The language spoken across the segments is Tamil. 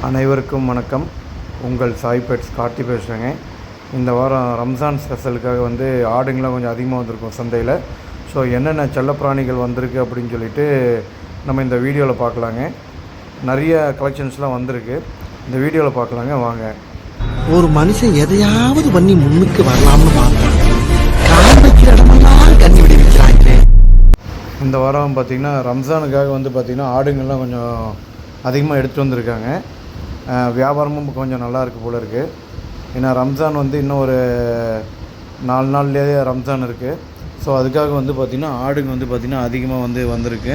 அனைவருக்கும் வணக்கம். உங்கள் சாய் பெட்ஸ் கார்த்தி பேசுகிறேங்க. இந்த வாரம் ரம்ஜான் ஸ்பெஷலுக்காக ஆடுங்களாம் கொஞ்சம் அதிகமாக வந்திருக்கும் சந்தையில். ஸோ என்னென்ன செல்லப்பிராணிகள் வந்திருக்கு அப்படின்னு சொல்லிட்டு நம்ம இந்த வீடியோவில் பார்க்கலாங்க. நிறைய கலெக்ஷன்ஸ்லாம் வந்திருக்கு, இந்த வீடியோவில் பார்க்கலாங்க. வாங்க. ஒரு மனுஷன் எதையாவது பண்ணி முன்னுக்கு வரலாம்னு பார்த்தா கால் வைக்கிற இடமெல்லாம் கண்ணி விடி வைக்கிறாங்க. இந்த வாரம் பார்த்திங்கன்னா ரம்ஜானுக்காக பார்த்திங்கன்னா ஆடுங்கள்லாம் கொஞ்சம் அதிகமாக எடுத்துகிட்டு வந்திருக்காங்க. வியாபாரமும் கொஞ்சம் நல்லா இருக்குது போல் இருக்குது. ஏன்னா ரம்ஜான் இன்னும் ஒரு 4 நாள்லேயே ரம்ஜான் இருக்குது. ஸோ அதுக்காக பார்த்திங்கன்னா ஆடுங்க பார்த்திங்கன்னா அதிகமாக வந்திருக்கு.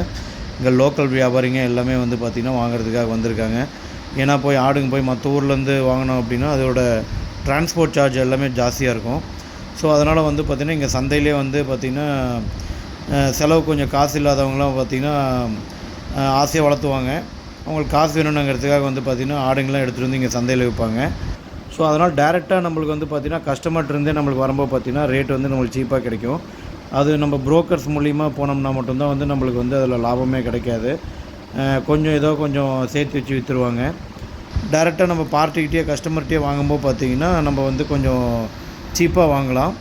இங்கே லோக்கல் வியாபாரிங்க எல்லாமே பார்த்திங்கன்னா வாங்குறதுக்காக வந்திருக்காங்க. ஏன்னா ஆடுங்க போய் மற்ற ஊர்லேருந்து வாங்கினோம் அப்படின்னா அதோட டிரான்ஸ்போர்ட் சார்ஜ் எல்லாமே ஜாஸ்தியாக இருக்கும். ஸோ அதனால் பார்த்திங்கன்னா இங்கே சந்தையிலே பார்த்திங்கன்னா செலவு கொஞ்சம் காசு இல்லாதவங்களாம் பார்த்திங்கன்னா ஆசையாக வளர்த்துவாங்க. அவங்களுக்கு காசு வேணுங்கிறதுக்காக பார்த்திங்கன்னா ஆடுங்கள்லாம் எடுத்துகிட்டு இங்கே சந்தையில் விற்பாங்க. ஸோ அதனால் டேரெக்டாக நம்மளுக்கு பார்த்திங்கன்னா கஸ்டமர்கிட்டருந்தே நம்மளுக்கு வரும்போது பார்த்திங்கன்னா ரேட் நம்மளுக்கு சீப்பாக கிடைக்கும். அது நம்ம புரோக்கர்ஸ் மூலிமா போனோம்னா மட்டும்தான் நம்மளுக்கு அதில் லாபமே கிடைக்காது. கொஞ்சம் சேர்த்து வச்சு விற்றுருவாங்க. டேரெக்டாக நம்ம பார்ட்டிக்கிட்டே கஸ்டமர்கிட்டே வாங்கும்போது பார்த்திங்கன்னா நம்ம கொஞ்சம் சீப்பாக வாங்கலாம்.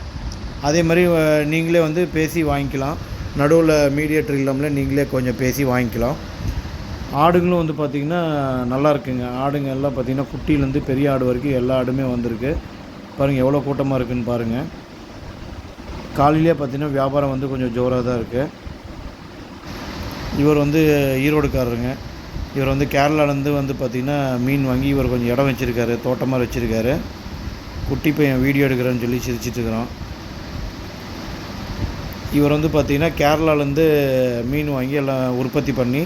அதே மாதிரி நீங்களே பேசி வாங்கிக்கலாம். நடுவில் மீடியேட்டர் இல்லாமலே நீங்களே கொஞ்சம் பேசி வாங்கிக்கலாம். ஆடுங்களும் பார்த்திங்கன்னா நல்லா இருக்குங்க. ஆடுங்க எல்லாம் பார்த்திங்கன்னா குட்டியிலேருந்து பெரிய ஆடு வரைக்கும் எல்லா ஆடுமே வந்திருக்கு. பாருங்கள் எவ்வளோ கூட்டமாக இருக்குதுன்னு பாருங்கள். காலையிலே பார்த்திங்கன்னா வியாபாரம் கொஞ்சம் ஜோராக தான் இருக்குது. இவர் ஈரோடுக்காரருங்க. இவர் கேரளாலேருந்து பார்த்திங்கன்னா மீன் வாங்கி இவர் கொஞ்சம் இடம் வச்சுருக்காரு, தோட்டமாக வச்சுருக்காரு. குட்டி பையன் வீடியோ எடுக்கிறேன்னு சொல்லி சிரிச்சிட்ருக்குறான். இவர் பார்த்திங்கன்னா கேரளாலேருந்து மீன் வாங்கி எல்லாம் உற்பத்தி பண்ணி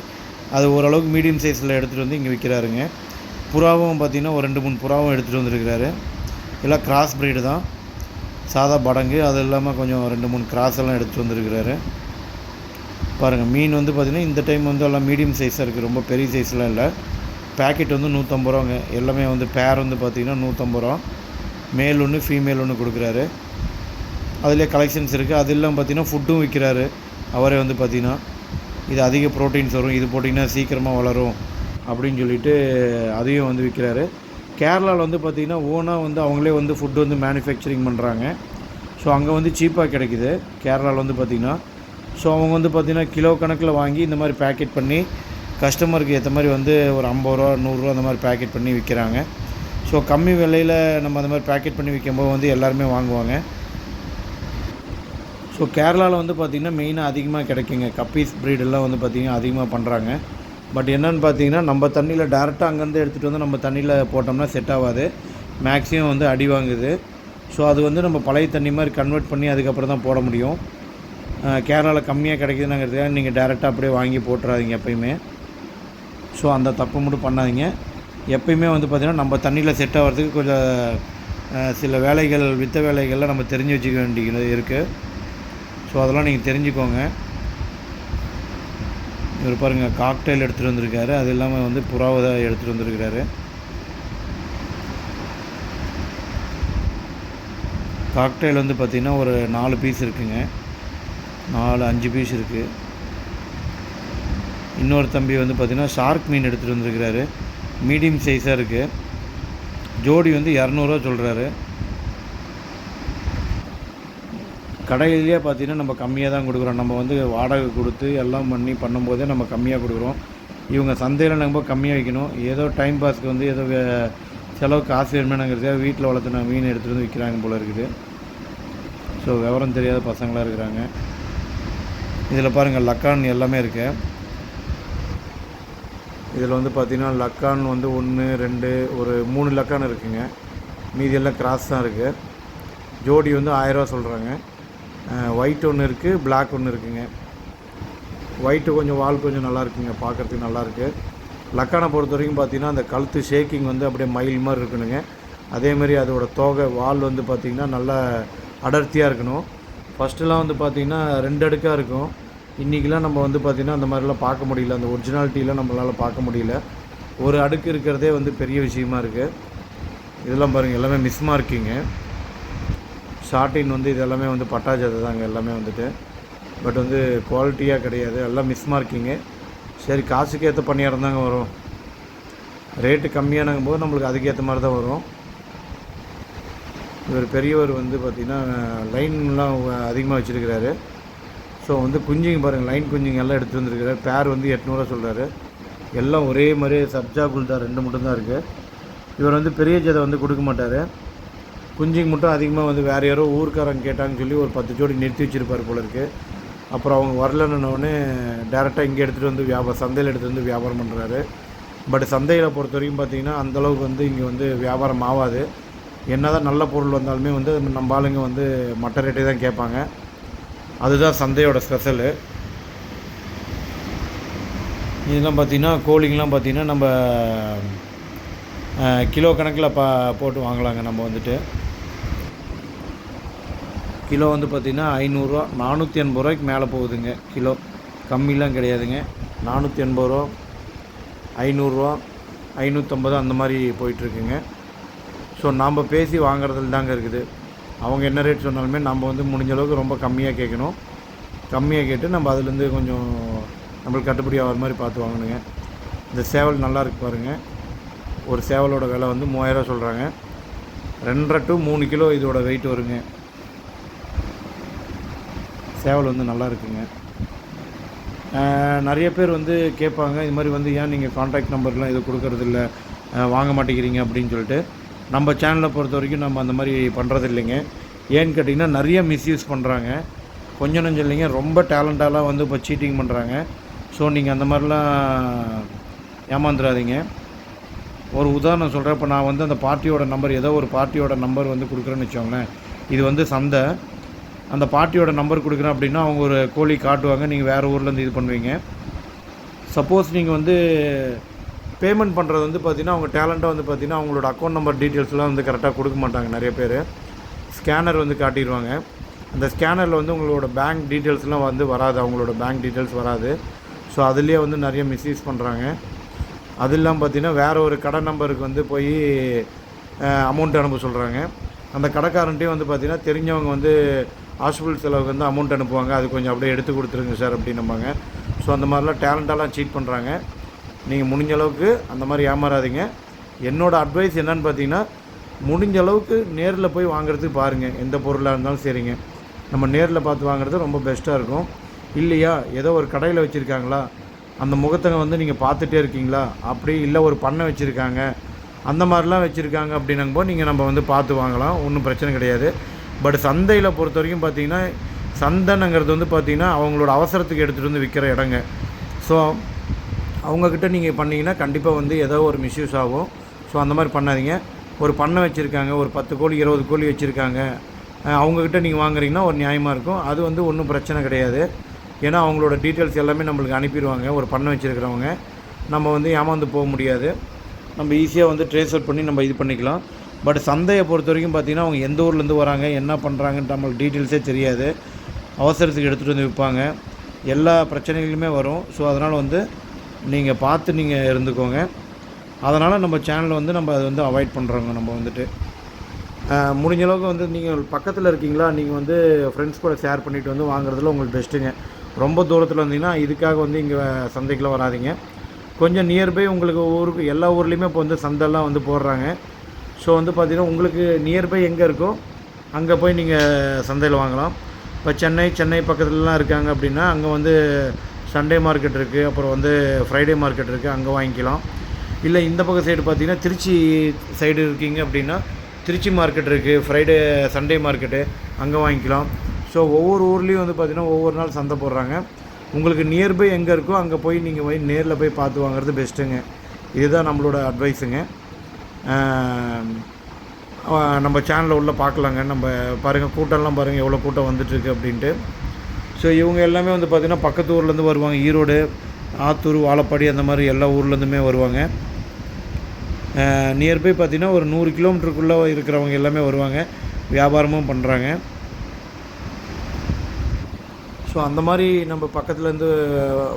அது ஓரளவுக்கு மீடியம் சைஸில் எடுத்துகிட்டு இங்கே விற்கிறாருங்க. புறாவும் பார்த்திங்கன்னா ஒரு 2-3 புறாவும் எடுத்துகிட்டு வந்துருக்கிறாரு. எல்லாம் கிராஸ் ப்ரீடு தான், சாதா படங்கு அது இல்லாமல் கொஞ்சம் 2-3 கிராஸ் எல்லாம் எடுத்துகிட்டு வந்துருக்கிறாரு. பாருங்கள் மீன் பார்த்திங்கன்னா இந்த டைம் எல்லாம் மீடியம் சைஸாக இருக்குது, ரொம்ப பெரிய சைஸ்லாம் இல்லை. பேக்கெட் 150 ரூபாங்க. எல்லாமே பேர் பார்த்திங்கன்னா 150 ரூபா. மேல் ஒன்று ஃபீமேல் ஒன்று கொடுக்குறாரு. அதிலே கலெக்ஷன்ஸ் இருக்குது. அது இல்லாமல் பார்த்திங்கன்னா ஃபுட்டும் விற்கிறாரு அவரே. பார்த்திங்கன்னா இது அதிக ப்ரோட்டீன்ஸ் வரும், இது போட்டிங்கன்னா சீக்கிரமாக வளரும் அப்படின்னு சொல்லிட்டு அதையும் விற்கிறாரு. கேரளாவில் பார்த்திங்கன்னா ஓனாக அவங்களே ஃபுட்டு மேனுஃபேக்சரிங் பண்ணுறாங்க. ஸோ அங்கே சீப்பாக கிடைக்குது கேரளாவில் பார்த்திங்கன்னா. ஸோ அவங்க பார்த்திங்கன்னா கிலோ கணக்கில் வாங்கி இந்த மாதிரி பேக்கெட் பண்ணி கஸ்டமருக்கு ஏற்ற மாதிரி ஒரு 50 ரூபா 100 ரூபா அந்த மாதிரி பேக்கெட் பண்ணி விற்கிறாங்க. ஸோ கம்மி விலையில் நம்ம அந்த மாதிரி பேக்கெட் பண்ணி விற்கும்போது எல்லாருமே வாங்குவாங்க. ஸோ கேரளாவில் பார்த்திங்கன்னா மெயினாக அதிகமாக கிடைக்குங்க. கப்பீஸ் ப்ரீடெல்லாம் பார்த்திங்கன்னா அதிகமாக பண்ணுறாங்க. பட் என்னென்னு பார்த்திங்கன்னா நம்ம தண்ணியில் டேரெக்டாக அங்கேருந்து எடுத்துகிட்டு நம்ம தண்ணியில் போட்டோம்னா செட் ஆகாது. மேக்ஸிமம் அடி வாங்குது. ஸோ அது நம்ம பழைய தண்ணி மாதிரி கன்வெர்ட் பண்ணி அதுக்கப்புறம் தான் போட முடியும். கேரளாவில் கம்மியாக கிடைக்குதுங்கிறதுக்காக நீங்கள் டேரெக்டாக அப்படியே வாங்கி போட்டுறாதீங்க எப்போயுமே. ஸோ அந்த தப்பு மட்டும் பண்ணாதீங்க. எப்போயுமே பார்த்திங்கன்னா நம்ம தண்ணியில் செட் ஆகிறதுக்கு கொஞ்சம் சில வேலைகள் வித்த வேலைகள்லாம் நம்ம தெரிஞ்சு வச்சுக்க வேண்டியது இருக்குது. ஸோ அதெல்லாம் நீங்கள் தெரிஞ்சுக்கோங்க. இவர் பாருங்கள் காக்டெயில் எடுத்துகிட்டு வந்திருக்காரு. அது இல்லாமல் புறாவை தான் எடுத்துகிட்டு வந்திருக்கிறாரு. காக்டெயில் பார்த்திங்கன்னா ஒரு 4 பீஸ் இருக்குங்க. 4-5 பீஸ் இருக்குது. இன்னொரு தம்பி பார்த்திங்கன்னா ஷார்க் மீன் எடுத்துகிட்டு வந்திருக்கிறாரு. மீடியம் சைஸாக இருக்குது. ஜோடி 200 ரூபா சொல்கிறாரு. கடையிலேயே பார்த்திங்கன்னா நம்ம கம்மியாக தான் கொடுக்குறோம். நம்ம வாடகை கொடுத்து எல்லாம் பண்ணி பண்ணும்போதே நம்ம கம்மியாக கொடுக்குறோம். இவங்க சந்தையில் நம்ம கம்மியாக வைக்கணும். ஏதோ டைம் பாஸ்க்கு ஏதோ செலவு காசு வேணுமேனுங்கிறதுக்காக வீட்டில் வளர்த்துன மீன் எடுத்துகிட்டு விற்கிறாங்க போல் இருக்குது. ஸோ விவரம் தெரியாத பசங்களாக இருக்கிறாங்க. இதில் பாருங்கள் லக்கான் எல்லாமே இருக்குது. இதில் பார்த்திங்கன்னா லக்கான் 1 2 ஒரு 3 லக்கான் இருக்குங்க. மீதி எல்லாம் கிராஸ் தான் இருக்குது. ஜோடி 1000 ரூபா சொல்கிறாங்க. ஒயிட் ஒன்று இருக்குது, பிளாக் ஒன்று இருக்குங்க. ஒயிட்டு கொஞ்சம் வால் கொஞ்சம் நல்லா இருக்குங்க, பார்க்குறதுக்கு நல்லாயிருக்கு. லக்கானை பொறுத்த வரைக்கும் பார்த்திங்கன்னா அந்த கழுத்து ஷேக்கிங் அப்படியே மயில் மாதிரி இருக்கணுங்க. அதேமாதிரி அதோடய தோகை வால் பார்த்திங்கன்னா நல்லா அடர்த்தியாக இருக்கணும். ஃபஸ்ட்டுலாம் பார்த்திங்கன்னா 2 அடுக்காக இருக்கும். இன்றைக்கெலாம் நம்ம பார்த்திங்கன்னா அந்த மாதிரிலாம் பார்க்க முடியல. அந்த ஒரிஜினாலிட்டிலாம் நம்மளால் பார்க்க முடியல. ஒரு அடுக்கு இருக்கிறதே பெரிய விஷயமா இருக்குது. இதெல்லாம் பாருங்கள் எல்லாமே மிஸ் மார்க்கிங்க. ஷார்ட்டின் இது எல்லாமே பட்டாஜதை தாங்க எல்லாமே பட் குவாலிட்டியாக கிடையாது. எல்லாம் மிஸ் மார்க்கிங்கு. சரி காசுக்கு ஏற்ற பணியாரம் தாங்க வரும். ரேட்டு கம்மியானங்கும் போது நம்மளுக்கு அதுக்கேற்ற மாதிரி தான் வரும். இவர் பெரியவர் வந்து பார்த்திங்கன்னா லைன்லாம் அதிகமாக வச்சுருக்கிறாரு. ஸோ வந்து குஞ்சுங்க பாருங்கள், லைன் குஞ்சுங்க எல்லாம் எடுத்துகிட்டு வந்துருக்கிறார். பேர் வந்து 800 சொல்கிறாரு. எல்லாம் ஒரே மாதிரி சப்ஜா குல்தா 2 மட்டும்தான் இருக்குது. இவர் வந்து பெரிய ஜதை வந்து கொடுக்க மாட்டார். குஞ்சுங்க மட்டும் அதிகமாக வந்து வேறு யாரோ ஊருக்காரங்க கேட்டாங்கன்னு சொல்லி ஒரு 10 ஜோடி நிறுத்தி வச்சுருப்பார் போல இருக்குது. அப்புறம் அவங்க வரலன்னொடனே டேரெக்டாக இங்கே எடுத்துகிட்டு வந்து சந்தையில் எடுத்துகிட்டு வந்து வியாபாரம் பண்ணுறாரு. பட் சந்தையில் பொறுத்த வரைக்கும் பார்த்திங்கன்னா அந்தளவுக்கு வந்து இங்கே வந்து வியாபாரம் ஆகாது. என்ன தான் நல்ல பொருள் வந்தாலுமே வந்து நம்ம ஆளுங்க வந்து மட்ட ரேட்டே தான் கேட்பாங்க. அதுதான் சந்தையோட ஸ்பெஷலு. இதெல்லாம் பார்த்திங்கன்னா கோழிங்கெலாம் பார்த்திங்கன்னா நம்ம கிலோ கணக்கில் போட்டு வாங்கலாங்க. நம்ம வந்துட்டு கிலோ வந்து பார்த்திங்கன்னா 500 ரூபா, 480 ரூபாய்க்கு மேலே போகுதுங்க கிலோ. கம்மிலாம் கிடையாதுங்க. 480 ரூபா, 500 ரூபா, 550 அந்த மாதிரி போயிட்டுருக்குங்க. ஸோ நாம் பேசி வாங்குறதுல தாங்க இருக்குது. அவங்க என்ன ரேட் சொன்னாலுமே நம்ம வந்து முடிஞ்ச அளவுக்கு ரொம்ப கம்மியாக கேட்கணும். கம்மியாக கேட்டு நம்ம அதுலேருந்து கொஞ்சம் நம்மளுக்கு கட்டுப்படி ஆகிற மாதிரி பார்த்து வாங்கணுங்க. இந்த சேவல் நல்லா இருக்கு பாருங்கள். ஒரு சேவலோட விலை வந்து 3000 ரூபா சொல்கிறாங்க. 2.5 to 3 கிலோ இதோட வெயிட் வருங்க. சேவல் வந்து நல்லா இருக்குங்க. நிறைய பேர் வந்து கேட்பாங்க, இது மாதிரி வந்து ஏன் நீங்கள் கான்டாக்ட் நம்பர்லாம் இது கொடுக்கறதில்ல, வாங்க மாட்டேங்கிறீங்க அப்படின்னு சொல்லிட்டு. நம்ம சேனலை பொறுத்த வரைக்கும் நம்ம அந்த மாதிரி பண்ணுறது இல்லைங்க. ஏன்னு கேட்டிங்கன்னா நிறைய மிஸ்யூஸ் பண்ணுறாங்க. கொஞ்சம் நஞ்சம் இல்லைங்க, ரொம்ப டேலண்டாலாம் வந்து இப்போ சீட்டிங் பண்ணுறாங்க. ஸோ நீங்கள் அந்த மாதிரிலாம் ஏமாந்துடாதீங்க. ஒரு உதாரணம் சொல்கிறேன். இப்போ நான் வந்து அந்த பார்ட்டியோட நம்பர், ஏதோ ஒரு பார்ட்டியோட நம்பர் வந்து கொடுக்குறேன்னு வச்சோங்களேன். இது வந்து சந்தை. அந்த பார்ட்டியோட நம்பர் கொடுக்குறேன் அப்படின்னா அவங்க ஒரு கோழி காட்டுவாங்க, நீங்கள் வேறு ஊர்லேருந்து இது பண்ணுவீங்க. சப்போஸ் நீங்கள் வந்து பேமெண்ட் பண்ணுறது வந்து பார்த்திங்கன்னா அவங்க டேலண்ட்டாக வந்து பார்த்திங்கன்னா அவங்களோட அக்கௌண்ட் நம்பர் டீட்டெயில்ஸ்லாம் வந்து கரெக்டாக கொடுக்க மாட்டாங்க. நிறைய பேர் ஸ்கேனர் வந்து காட்டிடுவாங்க. அந்த ஸ்கேனரில் வந்து உங்களோட பேங்க் டீட்டெயில்ஸ்லாம் வந்து வராது, அவங்களோட பேங்க் டீட்டெயில்ஸ் வராது. ஸோ அதுலேயே வந்து நிறைய மிஸ்யூஸ் பண்ணுறாங்க. அது இல்லாமல் பார்த்திங்கன்னா வேறு ஒரு கடை நம்பருக்கு வந்து போய் அமௌண்ட் அனுப்ப சொல்கிறாங்க. அந்த கடைக்காரன்ட்டையும் வந்து பார்த்திங்கன்னா தெரிஞ்சவங்க வந்து ஹாஸ்பிட்டல் செலவுக்கு வந்து அமௌண்ட் அனுப்புவாங்க. அது கொஞ்சம் அப்படியே எடுத்து கொடுத்துருங்க சார் அப்படின்னும்பாங்க. ஸோ அந்த மாதிரிலாம் டேலண்டாலாம் சீட் பண்ணுறாங்க. நீங்கள் முடிஞ்ச அளவுக்கு அந்த மாதிரி ஏமாறாதீங்க. என்னோடய அட்வைஸ் என்னன்னு பார்த்தீங்கன்னா, முடிஞ்ச அளவுக்கு நேரில் போய் வாங்குறதுக்கு பாருங்கள். எந்த பொருளாக இருந்தாலும் சரிங்க, நம்ம நேரில் பார்த்து வாங்குறது ரொம்ப பெஸ்ட்டாக இருக்கும். இல்லையா ஏதோ ஒரு கடையில் வச்சுருக்காங்களா, அந்த முகத்தங்க வந்து நீங்கள் பார்த்துட்டே இருக்கீங்களா, அப்படி இல்லை ஒரு பண்ணை வச்சுருக்காங்க, அந்த மாதிரிலாம் வச்சுருக்காங்க அப்படின்னும்போது நீங்கள் நம்ம வந்து பார்த்து வாங்கலாம், ஒன்றும் பிரச்சனை கிடையாது. பட் சந்தையில் பொறுத்த வரைக்கும் பார்த்திங்கன்னா, சந்தைங்கிறது வந்து பார்த்திங்கன்னா அவங்களோட அவசரத்துக்கு எடுத்துகிட்டு வந்து விற்கிற இடங்க. ஸோ அவங்கக்கிட்ட நீங்கள் பண்ணிங்கன்னா கண்டிப்பாக வந்து ஏதோ ஒரு மிஸ்யூஸ் ஆகும். ஸோ அந்த மாதிரி பண்ணாதீங்க. ஒரு பண்ணை வச்சுருக்காங்க, ஒரு 10 கோழி 20 கோழி வச்சுருக்காங்க, அவங்கக்கிட்ட நீங்கள் வாங்குறீங்கன்னா ஒரு நியாயமாக இருக்கும். அது வந்து ஒன்றும் பிரச்சனை கிடையாது. ஏன்னா அவங்களோட டீட்டெயில்ஸ் எல்லாமே நம்மளுக்கு அனுப்பிடுவாங்க. ஒரு பண்ணை வச்சுருக்கிறவங்க நம்ம வந்து ஏமாந்து போக முடியாது. நம்ம ஈஸியாக வந்து ட்ரேஸ் அவுட் பண்ணி நம்ம இது பண்ணிக்கலாம். பட் சந்தையை பொறுத்த வரைக்கும் பார்த்திங்கன்னா அவங்க எந்த ஊர்லேருந்து வராங்க, என்ன பண்ணுறாங்கன்ட்டு நம்மளுக்கு டீட்டெயில்ஸே தெரியாது. அவசரத்துக்கு எடுத்துகிட்டு வந்து விற்பாங்க. எல்லா பிரச்சனைகளுமே வரும். ஸோ அதனால் வந்து நீங்கள் பார்த்து நீங்கள் இருந்துக்கோங்க. அதனால் நம்ம சேனலில் வந்து நம்ம அதை வந்து அவாய்ட் பண்ணுறோங்க. நம்ம வந்துட்டு முடிஞ்ச அளவுக்கு வந்து நீங்கள் பக்கத்தில் இருக்கீங்களா, நீங்கள் வந்து ஃப்ரெண்ட்ஸ் கூட ஷேர் பண்ணிவிட்டு வந்து வாங்குறதுல உங்களுக்கு பெஸ்ட்டுங்க. ரொம்ப தூரத்தில் வந்தீங்கன்னா இதுக்காக வந்து இங்கே சந்தைக்குலாம் வராதிங்க. கொஞ்சம் நியர்பை உங்களுக்கு ஊருக்கு, எல்லா ஊர்லேயுமே இப்போ வந்து சந்தைலாம் வந்து போடுறாங்க. ஸோ வந்து பார்த்திங்கன்னா உங்களுக்கு நியர்பை எங்கே இருக்கோ அங்கே போய் நீங்கள் சந்தையில் வாங்கலாம். இப்போ சென்னை பக்கத்துலலாம் இருக்காங்க அப்படின்னா அங்கே வந்து சண்டே மார்க்கெட் இருக்குது, அப்புறம் வந்து ஃப்ரைடே மார்க்கெட் இருக்குது, அங்கே வாங்கிக்கலாம். இல்லை இந்த பக்கம் சைடு பார்த்திங்கன்னா திருச்சி சைடு இருக்கீங்க அப்படின்னா திருச்சி மார்க்கெட் இருக்குது, சண்டே மார்க்கெட்டு, அங்கே வாங்கிக்கலாம். ஸோ ஒவ்வொரு ஊர்லேயும் வந்து பார்த்திங்கன்னா ஒவ்வொரு நாள் சந்தை போடுறாங்க. உங்களுக்கு நியர்பை எங்கே இருக்கோ அங்கே போய் நீங்கள் போய் நேரில் போய் பார்த்து வாங்குறது பெஸ்ட்டுங்க. இதுதான் நம்மளோட அட்வைஸுங்க. நம்ம சேனலில் உள்ள பார்க்கலாங்க. நம்ம பாருங்கள், கூட்டம்லாம் பாருங்கள் எவ்வளோ கூட்டம் வந்துட்டுருக்கு அப்படின்ட்டு. ஸோ இவங்க எல்லாமே வந்து பார்த்திங்கன்னா பக்கத்து ஊர்லேருந்து வருவாங்க. ஈரோடு, ஆத்தூர், வாழப்பாடி அந்த மாதிரி எல்லா ஊர்லேருந்துமே வருவாங்க. நியர்பை பார்த்திங்கன்னா ஒரு 100 கிலோமீட்டருக்குள்ளே இருக்கிறவங்க எல்லாமே வருவாங்க, வியாபாரமும் பண்ணுறாங்க. ஸோ அந்த மாதிரி நம்ம பக்கத்துலேருந்து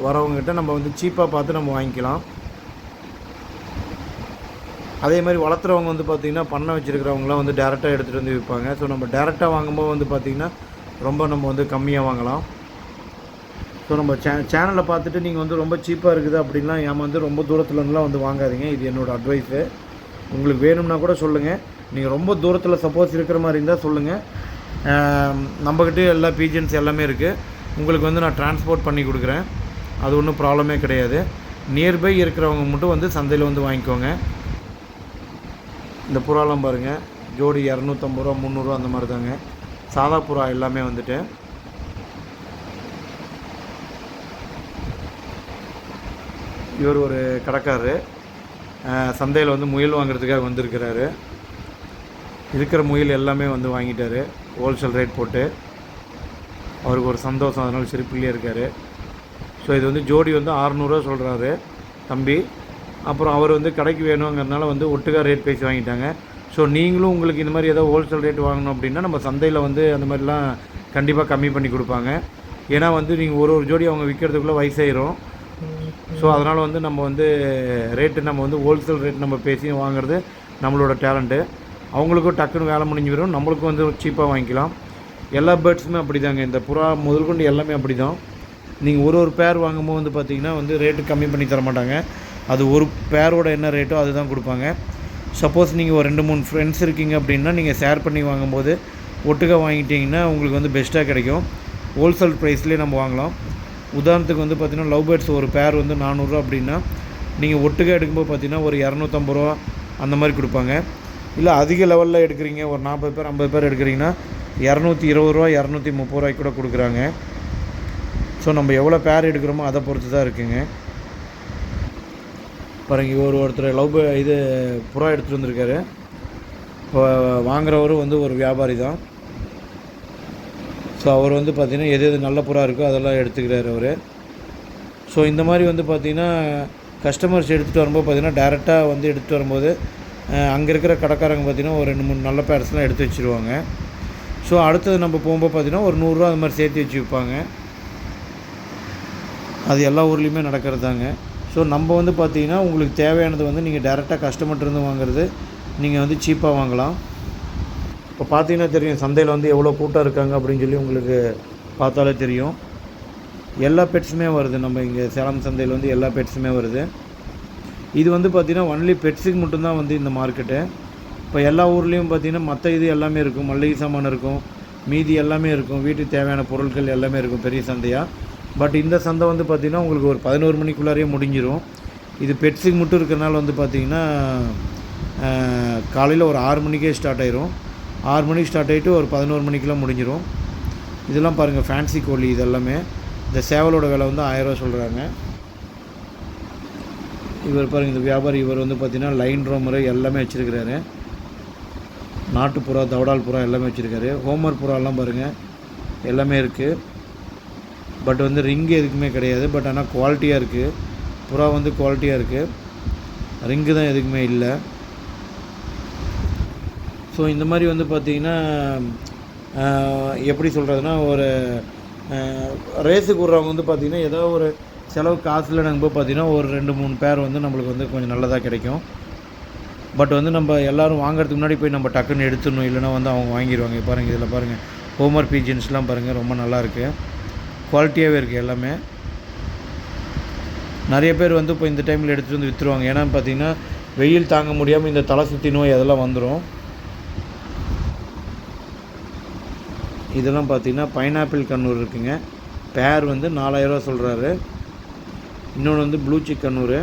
வரவங்ககிட்ட நம்ம வந்து சீப்பாக பார்த்து நம்ம வாங்கிக்கலாம். அதே மாதிரி வளர்த்துறவங்க வந்து பார்த்திங்கன்னா பண்ணை வச்சுருக்கிறவங்களாம் வந்து டேரெக்டாக எடுத்துகிட்டு வந்து விற்பாங்க. ஸோ நம்ம டேரெக்டாக வாங்கும்போது வந்து பார்த்திங்கன்னா ரொம்ப நம்ம வந்து கம்மியாக வாங்கலாம். ஸோ நம்ம சேனலில் பார்த்துட்டு நீங்கள் வந்து ரொம்ப சீப்பாக இருக்குது அப்படின்லாம் ஏமாந்து ரொம்ப தூரத்துலலாம் வந்து வாங்காதீங்க. இது என்னோடய அட்வைஸு. உங்களுக்கு வேணும்னா கூட சொல்லுங்கள். நீங்கள் ரொம்ப தூரத்தில் சப்போஸ் இருக்கிற மாதிரி இருந்தால் சொல்லுங்கள். நம்மக்கிட்டே எல்லா பீஜன்ஸ் எல்லாமே இருக்குது. உங்களுக்கு வந்து நான் ட்ரான்ஸ்போர்ட் பண்ணி கொடுக்குறேன். அது ஒன்றும் ப்ராப்ளமே கிடையாது. நியர்பை இருக்கிறவங்க மட்டும் வந்து சந்தையில் வந்து வாங்கிக்கோங்க. இந்த புறாலாம் பாருங்கள், ஜோடி 250 ரூபா 300 அந்த மாதிரி தாங்க. சாதா புறா எல்லாமே வந்துட்டு. இவர் ஒரு கடைக்காரரு, சந்தையில் வந்து முயல் வாங்குறதுக்காக வந்திருக்கிறாரு. இருக்கிற முயல் எல்லாமே வந்து வாங்கிட்டார் ஹோல்சேல் ரேட் போட்டு. அவருக்கு ஒரு சந்தோஷம், அதனால் சிரிப்புலேயே இருக்கார். ஸோ இது வந்து ஜோடி வந்து 600 ரூபா சொல்கிறாரு தம்பி. அப்புறம் அவர் வந்து கடைக்கு வேணுங்கிறதுனால வந்து ஒட்டுக்கா ரேட் பேசி வாங்கிட்டாங்க. ஸோ நீங்களும் உங்களுக்கு இந்த மாதிரி ஏதோ ஹோல்சேல் ரேட் வாங்கணும் அப்படின்னா நம்ம சந்தையில் வந்து அந்த மாதிரிலாம் கண்டிப்பாக கம்மி பண்ணி கொடுப்பாங்க. ஏன்னா வந்து நீங்கள் ஒரு ஜோடி அவங்க விற்கிறதுக்குள்ளே வயசாயிரும். ஸோ அதனால் வந்து நம்ம வந்து ரேட்டு நம்ம வந்து ஹோல்சேல் ரேட் நம்ம பேசி வாங்குறது நம்மளோட டேலண்ட்டு. அவங்களுக்கும் டக்குன்னு வேலை முடிஞ்சு வரும், நம்மளுக்கும் வந்து சீப்பாக வாங்கிக்கலாம். எல்லா பேர்ட்ஸுமே அப்படி தாங்க. இந்த புறா முதல் கொண்டு எல்லாமே அப்படி தான். நீங்கள் ஒரு பேர் வாங்கும்போது வந்து பார்த்திங்கன்னா வந்து ரேட்டு கம்மி பண்ணி தர மாட்டாங்க. அது ஒரு பேரோட என்ன ரேட்டோ அதுதான் கொடுப்பாங்க. சப்போஸ் நீங்கள் ஒரு 2-3 ஃப்ரெண்ட்ஸ் இருக்கீங்க அப்படின்னா நீங்கள் ஷேர் பண்ணி வாங்கும்போது ஒட்டுக்கா வாங்கிட்டிங்கன்னா உங்களுக்கு வந்து பெஸ்ட்டாக கிடைக்கும். ஹோல்சேல் ப்ரைஸ்லேயே நம்ம வாங்கலாம். உதாரணத்துக்கு வந்து பார்த்திங்கன்னா லவ் பேர்ட்ஸ் ஒரு பேர் வந்து 400 ரூபா அப்படின்னா நீங்கள் ஒட்டுக்கா எடுக்கும்போது பார்த்திங்கன்னா ஒரு 250 ரூபா அந்த மாதிரி கொடுப்பாங்க. இல்லை அதிக லெவலில் எடுக்கிறீங்க, ஒரு 40 பேர் 50 பேர் எடுக்கிறீங்கன்னா 220 ரூபா 230 ரூபாய்க்கு கூட கொடுக்குறாங்க. ஸோ நம்ம எவ்வளோ பேர் எடுக்கிறோமோ அதை பொறுத்து தான் இருக்குங்க. பாருங்க, ஒருத்தர் இது புறா எடுத்துகிட்டு வந்திருக்காரு. இப்போ வாங்குறவரும் வந்து ஒரு வியாபாரி தான். ஸோ அவர் வந்து பார்த்திங்கன்னா எது நல்ல புறா இருக்கோ அதெல்லாம் எடுத்துக்கிறார் அவர். ஸோ இந்த மாதிரி வந்து பார்த்திங்கன்னா கஸ்டமர்ஸ் எடுத்துகிட்டு வரும்போது பார்த்திங்கன்னா டேரெக்டாக வந்து எடுத்துகிட்டு வரும்போது அங்கே இருக்கிற கடைக்காரங்க பார்த்திங்கன்னா ஒரு 2-3 நல்ல பேர்ஸ்லாம் எடுத்து வச்சுருவாங்க. ஸோ அடுத்தது நம்ம போகும்போது பார்த்திங்கன்னா ஒரு 100 ரூபா அந்த மாதிரி சேர்த்து வச்சு விற்பாங்க. அது எல்லா ஊர்லேயுமே நடக்கிறது தாங்க. ஸோ நம்ம வந்து பார்த்திங்கன்னா உங்களுக்கு தேவையானது வந்து நீங்கள் டேரெக்டாக கஸ்டமர்கிட்டருந்து வாங்குறது நீங்கள் வந்து சீப்பாக வாங்கலாம். இப்போ பார்த்தீங்கன்னா தெரியும் சந்தையில் வந்து எவ்வளோ கூட்டம் இருக்காங்க அப்படின்னு சொல்லி உங்களுக்கு பார்த்தாலே தெரியும். எல்லா பெட்ஸுமே வருது. நம்ம இங்கே சேலம் சந்தையில் வந்து எல்லா பெட்ஸுமே வருது. இது வந்து பார்த்திங்கன்னா ஒன்லி பெட்ஸுக்கு மட்டும்தான் வந்து இந்த மார்க்கெட்டு. இப்போ எல்லா ஊர்லேயும் பார்த்திங்கன்னா மற்ற இது எல்லாமே இருக்கும், மளிகை சாமான் இருக்கும், மீதி எல்லாமே இருக்கும், வீட்டுக்கு தேவையான பொருட்கள் எல்லாமே இருக்கும் பெரிய சந்தையாக. பட் இந்த சந்தை வந்து பார்த்திங்கன்னா உங்களுக்கு ஒரு 11 மணிக்குள்ளாரையே முடிஞ்சிடும். இது பெட்ஸுக்கு மட்டும் இருக்கிறனால வந்து பார்த்திங்கன்னா காலையில் ஒரு 6 மணிக்கே ஸ்டார்ட் ஆயிரும். 6 மணிக்கு ஸ்டார்ட் ஆகிட்டு ஒரு 11 மணிக்கெலாம் முடிஞ்சிடும். இதெல்லாம் பாருங்கள் ஃபேன்சி கோழி. இதெல்லாமே இந்த சேவலோட விலை வந்து 1000 ரூபா சொல்கிறாங்க. இவர் பாருங்கள், இந்த வியாபாரி இவர் வந்து பார்த்திங்கன்னா லைன் ரோமரு எல்லாமே வச்சுருக்கிறாரு. நாட்டுப்புறா, தவடால் புறா எல்லாமே வச்சுருக்காரு. ஹோமர் புறாலாம் பாருங்கள் எல்லாமே இருக்குது. பட் வந்து ரிங்கு எதுக்குமே கிடையாது. பட் ஆனால் குவாலிட்டியாக இருக்குது. புறா வந்து குவாலிட்டியாக இருக்குது. ரிங்கு தான் எதுக்குமே இல்லை. ஸோ இந்த மாதிரி வந்து பார்த்திங்கன்னா எப்படி சொல்கிறதுனா ஒரு ரேஸுக்கு விட்றவங்க வந்து பார்த்திங்கன்னா ஏதோ ஒரு செலவு காசில் நாங்கள் பார்த்திங்கன்னா ஒரு 2-3 பேர் வந்து நம்மளுக்கு வந்து கொஞ்சம் நல்லதாக கிடைக்கும். பட் வந்து நம்ம எல்லோரும் வாங்குறதுக்கு முன்னாடி போய் நம்ம டக்குன்னு எடுத்துடணும், இல்லைனா வந்து அவங்க வாங்கிடுவாங்க. பாருங்கள், இதில் பாருங்கள் ஹோமர் பீஜன்ஸ்லாம் பாருங்கள் ரொம்ப நல்லாயிருக்கு, குவாலிட்டியாகவே இருக்குது எல்லாமே. நிறைய பேர் வந்து இப்போ இந்த டைமில் எடுத்துகிட்டு வந்து விற்றுருவாங்க. ஏன்னா பார்த்திங்கன்னா வெயில் தாங்க முடியாமல் இந்த தலை சுற்றி நோய் அதெல்லாம் வந்துடும். இதெல்லாம் பார்த்திங்கன்னா பைனாப்பிள் கண்ணூர் இருக்குங்க. பேர் வந்து 4000 ரூபா சொல்கிறாரு. இன்னொன்று வந்து ப்ளூ சிக் கண்ணூர்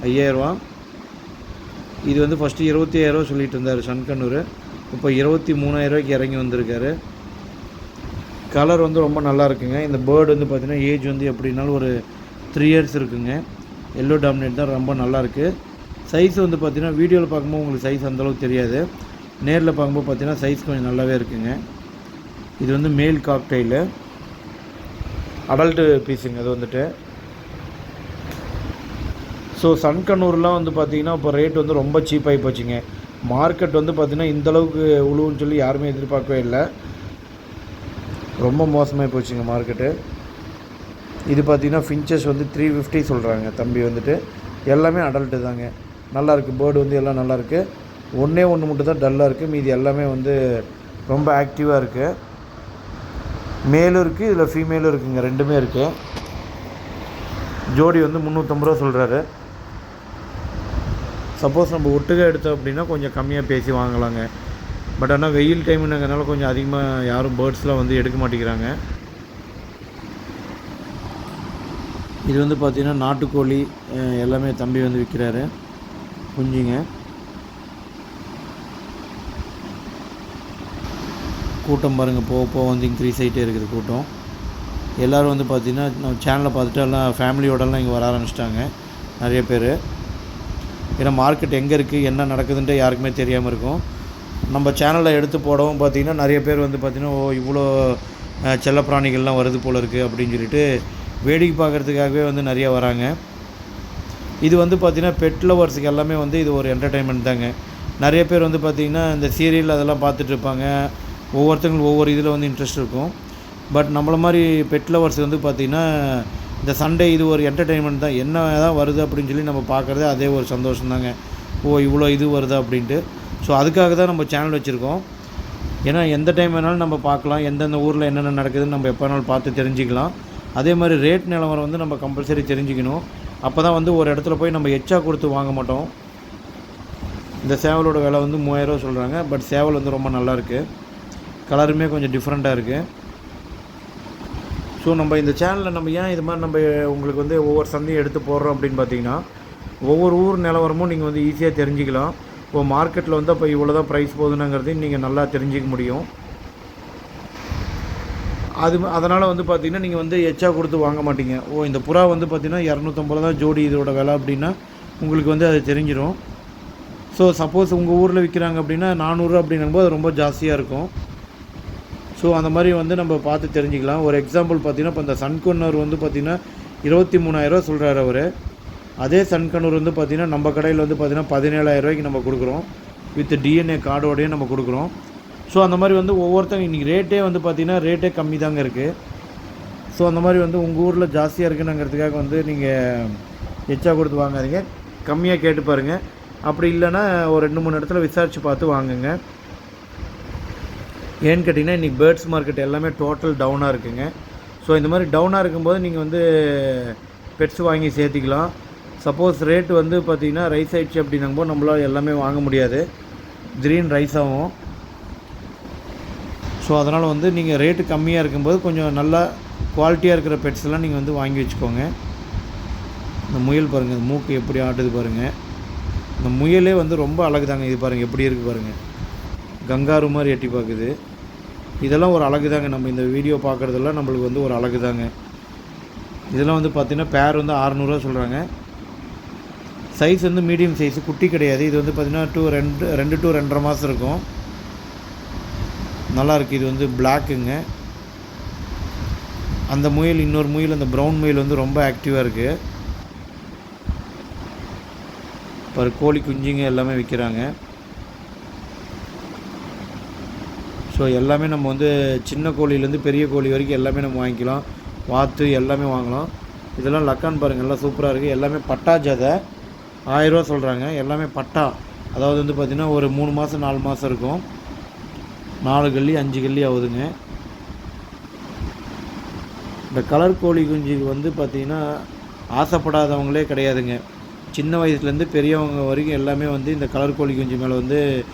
5000 ரூபா. இது வந்து ஃபஸ்ட்டு 25000 ரூபா சொல்லிட்டு இருந்தார் சன் கண்ணூர். இப்போ 23000 ரூபாய்க்கு இறங்கி வந்திருக்காரு. கலர் வந்து ரொம்ப நல்லா இருக்குங்க. இந்த பேர்டு வந்து பார்த்திங்கன்னா ஏஜ் வந்து எப்படின்னாலும் ஒரு 3 இயர்ஸ் இருக்குங்க. எல்லோ டாமினேட் தான், ரொம்ப நல்லாயிருக்கு. சைஸ் வந்து பார்த்திங்கன்னா வீடியோவில் பார்க்கும்போது உங்களுக்கு சைஸ் அந்தளவுக்கு தெரியாது, நேரில் பார்க்கும்போது பார்த்திங்கன்னா சைஸ் கொஞ்சம் நல்லாவே இருக்குங்க. இது வந்து மேல் காக்டெயிலு அடல்ட்டு பீஸுங்க அது வந்துட்டு. ஸோ சன்கண்ணூர்லாம் வந்து பார்த்திங்கன்னா இப்போ ரேட் வந்து ரொம்ப சீப்பாகி போச்சுங்க. மார்க்கெட் வந்து பார்த்திங்கன்னா இந்தளவுக்கு உழுவுன்னு சொல்லி யாருமே எதிர்பார்க்கவே இல்லை. ரொம்ப மோசமாக போச்சுங்க மார்க்கெட்டு. இது பார்த்திங்கன்னா ஃபின்ச்சஸ் வந்து 350 சொல்கிறாங்க தம்பி வந்துட்டு. எல்லாமே அடல்ட்டு தாங்க. நல்லாயிருக்கு, பேர்டு வந்து எல்லாம் நல்லாயிருக்கு. ஒன்று மட்டும் தான் டல்லாக இருக்குது, மீதி எல்லாமே வந்து ரொம்ப ஆக்டிவாக இருக்குது. மேலும் இருக்குது, இதில் ஃபீமேலும் இருக்குங்க, ரெண்டுமே இருக்குது. ஜோடி வந்து 350 ரூபா சொல்கிறாரு. சப்போஸ் நம்ம ஒட்டுக்க எடுத்தோம் அப்படின்னா கொஞ்சம் கம்மியாக பேசி வாங்கலாங்க. பட் ஆனால் வெயில் டைமுங்கிறதுனால கொஞ்சம் அதிகமாக யாரும் பேர்ட்ஸ்லாம் வந்து எடுக்க மாட்டேங்கிறாங்க. இது வந்து பார்த்திங்கன்னா நாட்டுக்கோழி எல்லாமே தம்பி வந்து விற்கிறாரு, குஞ்சுங்க. கூட்டம் பாருங்கள், போக போக வந்து இன்க்ரீஸ் ஆகிட்டே இருக்குது கூட்டம். எல்லோரும் வந்து பார்த்திங்கன்னா நம்ம சேனலை பார்த்துட்டு எல்லாம் ஃபேமிலியோடலாம் இங்கே வர ஆரம்பிச்சிட்டாங்க நிறைய பேர். ஏன்னா மார்க்கெட் எங்கே இருக்குது, என்ன நடக்குதுன்ட்டு யாருக்குமே தெரியாமல் இருக்கும். நம்ம சேனலில் எடுத்து போடவும் பார்த்திங்கன்னா நிறைய பேர் வந்து பார்த்திங்கன்னா இவ்வளோ செல்லப்பிராணிகள்லாம் வருது போல் இருக்குது அப்படின்னு சொல்லிட்டு வேடிக்கை பார்க்குறதுக்காகவே வந்து நிறையா வராங்க. இது வந்து பார்த்திங்கன்னா பெட் லவர்ஸுக்கு எல்லாமே வந்து இது ஒரு என்டர்டெயின்மெண்ட் தாங்க. நிறைய பேர் வந்து பார்த்திங்கன்னா இந்த சீரியல் அதெல்லாம் பார்த்துட்ருப்பாங்க. ஒவ்வொருத்தங்களும் ஒவ்வொரு இதில் வந்து இன்ட்ரெஸ்ட் இருக்கும். பட் நம்மள மாதிரி பெட் லவர்ஸ் வந்து பார்த்திங்கன்னா இந்த சண்டே இது ஒரு என்டர்டெயின்மெண்ட் தான். என்ன தான் வருது அப்படின்னு சொல்லி நம்ம பார்க்குறது அதே ஒரு சந்தோஷம் தாங்க. இவ்வளோ இது வருதா அப்படின்ட்டு. ஸோ அதுக்காக தான் நம்ம சேனல் வச்சுருக்கோம். ஏன்னா எந்த டைம் வேணாலும் நம்ம பார்க்கலாம், எந்தெந்த ஊரில் என்னென்ன நடக்குதுன்னு நம்ம எப்போ வேணாலும் பார்த்து தெரிஞ்சுக்கலாம். அதே மாதிரி ரேட் நிலவரம் வந்து நம்ம கம்பல்சரி தெரிஞ்சுக்கணும். அப்போ தான் வந்து ஒரு இடத்துல போய் நம்ம எச்சா கொடுத்து வாங்க மாட்டோம். இந்த சேவலோட விலை வந்து 3000 ரூபா சொல்கிறாங்க. பட் சேவல் வந்து ரொம்ப நல்லாயிருக்கு, கலருமே கொஞ்சம் டிஃப்ரெண்ட்டாக இருக்குது. ஸோ நம்ம இந்த சேனலில் நம்ம ஏன் இது மாதிரி நம்ம உங்களுக்கு வந்து ஒவ்வொரு சந்தையும் எடுத்து போடுறோம் அப்படின்னு பார்த்தீங்கன்னா, ஒவ்வொரு ஊர் நிலவரமும் நீங்கள் வந்து ஈஸியாக தெரிஞ்சுக்கலாம். மார்க்கெட்டில் வந்து அப்போ இவ்வளோ தான் ப்ரைஸ் போகுதுங்கிறதையும் நீங்கள் நல்லா தெரிஞ்சிக்க முடியும். அதனால் வந்து பார்த்திங்கன்னா நீங்கள் வந்து எச்சா கொடுத்து வாங்க மாட்டீங்க. இந்த புறா வந்து பார்த்திங்கன்னா 250 தான் ஜோடி இதோட விலை அப்படின்னா உங்களுக்கு வந்து அது தெரிஞ்சிடும். ஸோ சப்போஸ் உங்கள் ஊரில் விற்கிறாங்க அப்படின்னா 400 அப்படிங்கும்போது அது ரொம்ப ஜாஸ்தியாக இருக்கும். ஸோ அந்த மாதிரி வந்து நம்ம பார்த்து தெரிஞ்சுக்கலாம். ஒரு எக்ஸாம்பிள் பார்த்திங்கன்னா இப்போ இந்த சன்கன்னூர் வந்து பார்த்திங்கன்னா 23,000 ரூபா சொல்கிறாரு அவர். அதே சன்கன்னூர் வந்து பார்த்திங்கன்னா நம்ம கடையில் வந்து பார்த்திங்கன்னா 17,000 ரூபாய்க்கு நம்ம கொடுக்குறோம். வித் டிஎன்ஏ கார்டோடையே நம்ம கொடுக்குறோம். ஸோ அந்த மாதிரி வந்து ஒவ்வொருத்தங்க இன்றைக்கி ரேட்டே வந்து பார்த்திங்கன்னா ரேட்டே கம்மி தாங்க இருக்குது. ஸோ அந்த மாதிரி வந்து உங்கள் ஊரில் ஜாஸ்தியாக இருக்குதுங்கிறதுக்காக வந்து நீங்கள் எச்சா கொடுத்து வாங்காதீங்க, கம்மியாக கேட்டு பாருங்கள். அப்படி இல்லைன்னா ஒரு 2-3 இடத்துல விசாரித்து பார்த்து வாங்குங்க. ஏன்னு கேட்டிங்கன்னா இன்றைக்கி பேர்ட்ஸ் மார்க்கெட் எல்லாமே டோட்டல் டவுனாக இருக்குங்க. ஸோ இந்த மாதிரி டவுனாக இருக்கும்போது நீங்கள் வந்து பெட்ஸ் வாங்கி சேர்த்திக்கலாம். சப்போஸ் ரேட்டு வந்து பார்த்திங்கன்னா ரைஸ் ஆகிடுச்சு அப்படிங்கும்போது நம்மளால் எல்லாமே வாங்க முடியாது, திடீர்னு ரைஸ் ஆகும். ஸோ அதனால் வந்து நீங்கள் ரேட்டு கம்மியாக இருக்கும்போது கொஞ்சம் நல்லா குவாலிட்டியாக இருக்கிற பெட்ஸ்லாம் நீங்கள் வந்து வாங்கி வச்சுக்கோங்க. இந்த முயல் பாருங்கள், இந்த மூக்கு எப்படி ஆட்டுது பாருங்கள். இந்த முயலே வந்து ரொம்ப அழகு தாங்க. இது பாருங்கள் எப்படி இருக்குது பாருங்கள், கங்காரு மாதிரி எட்டி பார்க்குது. இதெல்லாம் ஒரு அழகு தாங்க. நம்ம இந்த வீடியோ பார்க்குறதெல்லாம் நம்மளுக்கு வந்து ஒரு அழகு தாங்க. இதெல்லாம் வந்து பார்த்திங்கன்னா பேர் வந்து 600 ரூபா சொல்கிறாங்க. சைஸ் வந்து மீடியம் சைஸு, குட்டி கிடையாது. இது வந்து பார்த்திங்கன்னா 2 to 2.5 மாதம் இருக்கும். நல்லாயிருக்கு. இது வந்து பிளாக்குங்க. அந்த முயல், இன்னொரு முயல், அந்த ப்ரௌன் முயல் வந்து ரொம்ப ஆக்டிவாக இருக்குது. இப்போ கோழி குஞ்சுங்க எல்லாமே விற்கிறாங்க. ஸோ எல்லாமே நம்ம வந்து சின்ன கோழிலேருந்து பெரிய கோழி வரைக்கும் எல்லாமே நம்ம வாங்கிக்கலாம். வாத்து எல்லாமே வாங்கலாம். இதெல்லாம் லக்கான் பாருங்கள், எல்லாம் சூப்பராக இருக்குது. எல்லாமே பட்டா ஜதை 1000 ரூபா சொல்கிறாங்க. எல்லாமே பட்டா, அதாவது வந்து பார்த்திங்கன்னா ஒரு 3 மாதம் 4 மாதம் இருக்கும். 4 கல்லி 5 கல்லி ஆகுதுங்க. இந்த கலர் கோழி குஞ்சு வந்து பார்த்திங்கன்னா ஆசைப்படாதவங்களே கிடையாதுங்க. சின்ன வயசுலேருந்து பெரியவங்க வரைக்கும் எல்லாமே வந்து இந்த கலர் கோழி குஞ்சு மேலே வந்து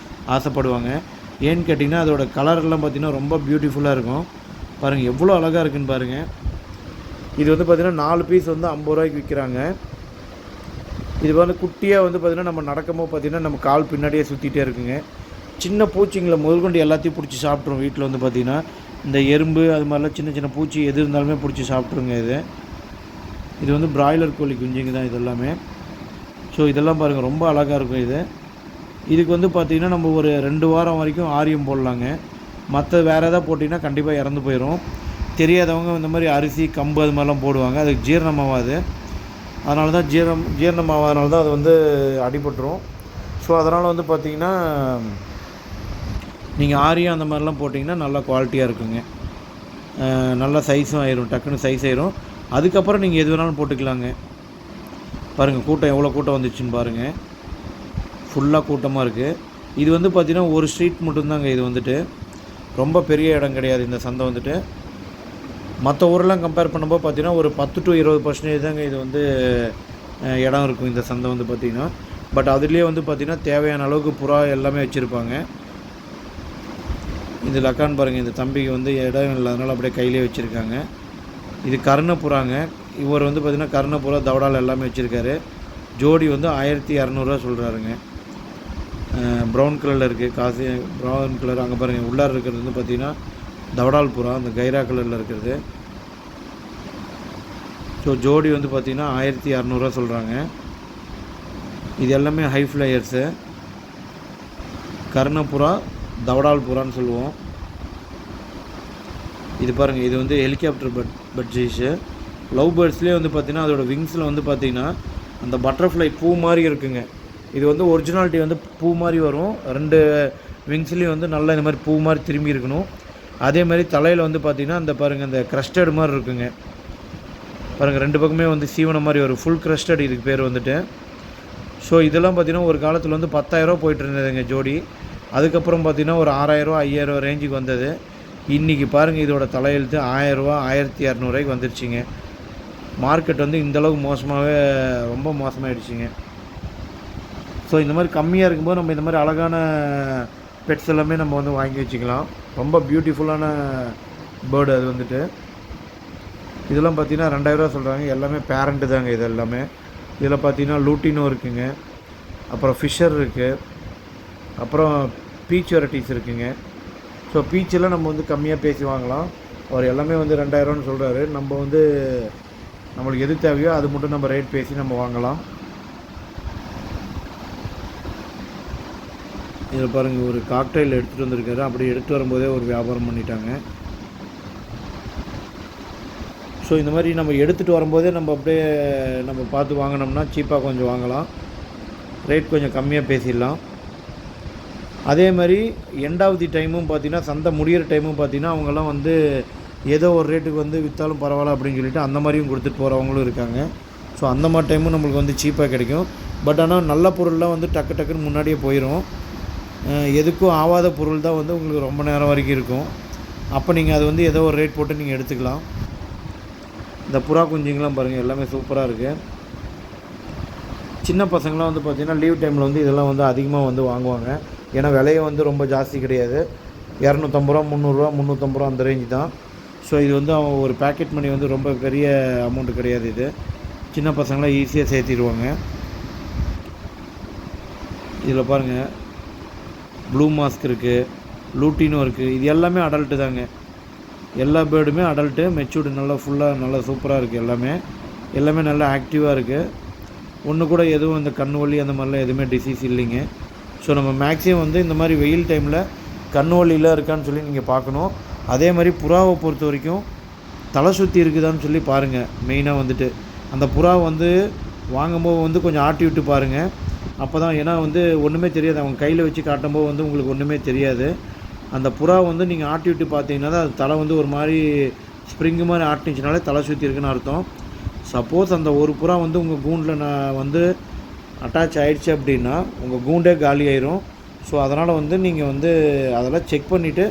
ஆசைப்படுவாங்க. ஏன்னு கேட்டிங்கன்னா அதோட கலர்லாம் பார்த்திங்கன்னா ரொம்ப பியூட்டிஃபுல்லாக இருக்கும். பாருங்கள் எவ்வளோ அழகாக இருக்குதுன்னு பாருங்கள். இது வந்து பார்த்திங்கன்னா 4 பீஸ் வந்து 50 ரூபாய்க்கு விற்கிறாங்க. இது வந்து குட்டியாக வந்து பார்த்திங்கன்னா நம்ம நடக்கும்போது பார்த்திங்கன்னா நம்ம கால் பின்னாடியே சுற்றிட்டே இருக்குங்க. சின்ன பூச்சிங்களை முதற்கொண்டு எல்லாத்தையும் பிடிச்சி சாப்பிட்ரும். வீட்டில் வந்து பார்த்திங்கன்னா இந்த எறும்பு அது மாதிரிலாம் சின்ன சின்ன பூச்சி எது இருந்தாலுமே பிடிச்சி சாப்பிட்ருங்க. இது வந்து பிராய்லர் கோழி குஞ்சுங்க தான் இது எல்லாமே. ஸோ இதெல்லாம் பாருங்கள் ரொம்ப அழகாக இருக்கும். இதுக்கு வந்து பார்த்திங்கன்னா நம்ம ஒரு 2 வாரம் வரைக்கும் ஆரியம் போடலாங்க. மற்ற வேறு எதாவது போட்டிங்கன்னா கண்டிப்பாக இறந்து போயிடும். தெரியாதவங்க இந்த மாதிரி அரிசி கம்பு அது மாதிரிலாம் போடுவாங்க. அதுக்கு ஜீரணமாகாது. அதனால தான் ஜீரணமாகாதனால தான் அது வந்து அடிபட்டுரும். ஸோ அதனால் வந்து பார்த்திங்கன்னா நீங்கள் ஆரியம் அந்த மாதிரிலாம் போட்டிங்கன்னா நல்லா குவாலிட்டியாக இருக்குங்க. நல்லா சைஸும் ஆயிரும், டக்குன்னு சைஸ் ஆயிரும். அதுக்கப்புறம் நீங்கள் எது வேணாலும் போட்டுக்கலாங்க. பாருங்கள் கூட்டம் எவ்வளோ கூட்டம் வந்துச்சுன்னு பாருங்கள். ஃபுல்லாக கூட்டமாக இருக்குது. இது வந்து பார்த்திங்கன்னா ஒரு ஸ்ட்ரீட் மட்டும்தாங்க. இது வந்துட்டு ரொம்ப பெரிய இடம் கிடையாது இந்த சந்தை வந்துட்டு. மற்ற ஊரெலாம் கம்பேர் பண்ணும்போது பார்த்திங்கன்னா ஒரு 10 to 20% தாங்க இது வந்து இடம் இருக்கும் இந்த சந்தை வந்து பார்த்திங்கன்னா. பட் அதுலேயே வந்து பார்த்திங்கன்னா தேவையான அளவுக்கு புறா எல்லாமே வச்சுருப்பாங்க. இது லக்கான்னு பாருங்கள், இந்த தம்பிக்கு வந்து இடம் இல்லாதனால அப்படியே கையிலே வச்சுருக்காங்க. இது கருணப்புறாங்க. இவர் வந்து பார்த்திங்கன்னா கருணப்புறா தவடால் எல்லாமே வச்சுருக்காரு. ஜோடி வந்து 1200 சொல்கிறாருங்க. ப்ரௌன் கலரில் இருக்குது, காசு ப்ரௌன் கலர். அங்கே பாருங்கள் உள்ளார இருக்கிறது வந்து பார்த்திங்கன்னா தவடால் புறா, அந்த கைரா கலரில் இருக்கிறது. ஸோ ஜோடி வந்து பார்த்திங்கன்னா 1200 சொல்கிறாங்க. இது எல்லாமே ஹை ஃப்ளையர்ஸு, கருணப்புறா தவடால் புறான்னு சொல்லுவோம். இது பாருங்கள், இது வந்து ஹெலிகாப்டர் பட்ஜீஸு. லவ் பேர்ட்ஸ்லேயே வந்து பார்த்திங்கன்னா அதோடய விங்ஸில் வந்து பார்த்திங்கன்னா அந்த பட்டர்ஃப்ளை பூ மாதிரி இருக்குங்க. இது வந்து ஒரிஜினாலிட்டி வந்து பூ மாதிரி வரும். 2 விங்ஸ்லேயும் வந்து நல்லா இந்த மாதிரி பூ மாதிரி திரும்பி இருக்கணும். அதே மாதிரி தலையில் வந்து பார்த்திங்கன்னா அந்த பாருங்கள் இந்த க்ரஸ்டட் மாதிரி இருக்குங்க. பாருங்கள் 2 பக்கமே வந்து சீவன மாதிரி வரும். ஃபுல் க்ரஸ்டட் இதுக்கு பேர் வந்துட்டு. ஸோ இதெல்லாம் பார்த்திங்கன்னா ஒரு காலத்தில் வந்து 10,000 போயிட்டு இருந்ததுங்க ஜோடி. அதுக்கப்புறம் பார்த்திங்கன்னா ஒரு 6,000 5,000 ரேஞ்சுக்கு வந்தது. இன்றைக்கி பாருங்கள் இதோட தலையெழுத்து 1000 1200 வந்துருச்சுங்க. மார்க்கெட் வந்து இந்தளவுக்கு மோசமாகவே ரொம்ப மோசமாகிடுச்சிங்க. ஸோ இந்த மாதிரி கம்மியாக இருக்கும்போது நம்ம இந்த மாதிரி அழகான பெட்ஸ் எல்லாமே நம்ம வந்து வாங்கி வச்சுக்கலாம். ரொம்ப பியூட்டிஃபுல்லான பேர்டு அது வந்துட்டு. இதெல்லாம் பார்த்திங்கன்னா 2000 சொல்கிறாங்க. எல்லாமே பேரண்ட்டு தாங்க இது எல்லாமே. இதில் பார்த்திங்கன்னா லூட்டினோ இருக்குங்க, அப்புறம் ஃபிஷர் இருக்குது, அப்புறம் பீச் வெரைட்டிஸ் இருக்குங்க. ஸோ பீச்செல்லாம் நம்ம வந்து கம்மியாக பேசி வாங்கலாம். அவர் எல்லாமே வந்து 2000 சொல்கிறாரு. நம்ம வந்து நம்மளுக்கு எது தேவையோ அது மட்டும் நம்ம ரேட் பேசி நம்ம வாங்கலாம். இதில் பாருங்கள், ஒரு காக்டெயில் எடுத்துகிட்டு வந்திருக்காரு. அப்படி எடுத்து வரும்போதே ஒரு வியாபாரம் பண்ணிட்டாங்க. ஸோ இந்த மாதிரி நம்ம எடுத்துகிட்டு வரும்போதே நம்ம அப்படியே நம்ம பார்த்து வாங்கினோம்னா சீப்பாக கொஞ்சம் வாங்கலாம், ரேட் கொஞ்சம் கம்மியாக பேசிடலாம். அதே மாதிரி எண்ட் ஆஃப் தி டைமும் பார்த்திங்கன்னா, சந்தை முடிகிற டைமும் பார்த்திங்கன்னா அவங்கெல்லாம் வந்து ஏதோ ஒரு ரேட்டுக்கு வந்து விற்றாலும் பரவாயில்ல அப்படின்னு சொல்லிட்டு அந்த மாதிரியும் கொடுத்துட்டு போகிறவங்களும் இருக்காங்க. ஸோ அந்த மாதிரி டைமும் நம்மளுக்கு வந்து சீப்பாக கிடைக்கும். பட் ஆனால் நல்ல பொருள்லாம் வந்து டக்கு டக்குன்னு முன்னாடியே போயிடும். எதுக்கும் ஆகாத பொருள் தான் வந்து உங்களுக்கு ரொம்ப நேரம் வரைக்கும் இருக்கும். அப்போ நீங்கள் அது வந்து ஏதோ ஒரு ரேட் போட்டு நீங்கள் எடுத்துக்கலாம். இந்த புறா குஞ்சுங்களாம் பாருங்கள், எல்லாமே சூப்பராக இருக்குது. சின்ன பசங்களாம் வந்து பார்த்திங்கன்னா லீவ் டைமில் வந்து இதெல்லாம் வந்து அதிகமாக வந்து வாங்குவாங்க. ஏன்னா விலையை வந்து ரொம்ப ஜாஸ்தி கிடையாது. 250 ரூபா 300 ரூபா 350 ரூபா அந்த ரேஞ்சு தான். ஸோ இது வந்து அவங்க ஒரு பேக்கெட் மணி வந்து ரொம்ப பெரிய அமௌண்ட்டு கிடையாது. இது சின்ன பசங்களாம் ஈஸியாக சேர்த்திடுவாங்க. இதில் பாருங்கள் ப்ளூ மாஸ்க் இருக்குது, லூட்டினோ இருக்குது. இது எல்லாமே அடல்ட்டு தாங்க. எல்லா பேர்டுமே அடல்ட்டு, மெச்சூர்டு, நல்லா ஃபுல்லாக நல்லா சூப்பராக இருக்குது. எல்லாமே நல்லா ஆக்டிவாக இருக்குது. ஒன்று கூட எதுவும் இந்த கண் வலி அந்த மாதிரிலாம் எதுவுமே டிசீஸ் இல்லைங்க. ஸோ நம்ம மேக்ஸிமம் வந்து இந்த மாதிரி வெயில் டைமில் கண் வலிலாம் இருக்கான்னு சொல்லி நீங்கள் பார்க்கணும். அதே மாதிரி புறாவை பொறுத்த வரைக்கும் தலை சுற்றி இருக்குதான்னு சொல்லி பாருங்கள். மெயினாக வந்துட்டு அந்த புறா வந்து வாங்கும்போது வந்து கொஞ்சம் ஆட்டி விட்டு பாருங்கள். அப்போ தான், ஏன்னா வந்து ஒன்றுமே தெரியாது, அவங்க கையில் வச்சு காட்டும்போது வந்து உங்களுக்கு ஒன்றுமே தெரியாது. அந்த புறா வந்து நீங்கள் ஆட்டி விட்டு பார்த்தீங்கன்னா தான் அது தலை வந்து ஒரு மாதிரி ஸ்ப்ரிங்கு மாதிரி ஆட்டினுச்சுனாலே தலை சுற்றி இருக்குன்னு அர்த்தம். சப்போஸ் அந்த ஒரு புறா வந்து உங்கள் கூண்டில் நான் வந்து அட்டாச் ஆகிடுச்சு அப்படின்னா உங்கள் கூண்டே காலி ஆயிரும். ஸோ அதனால் வந்து நீங்கள் வந்து அதெல்லாம் செக் பண்ணிவிட்டு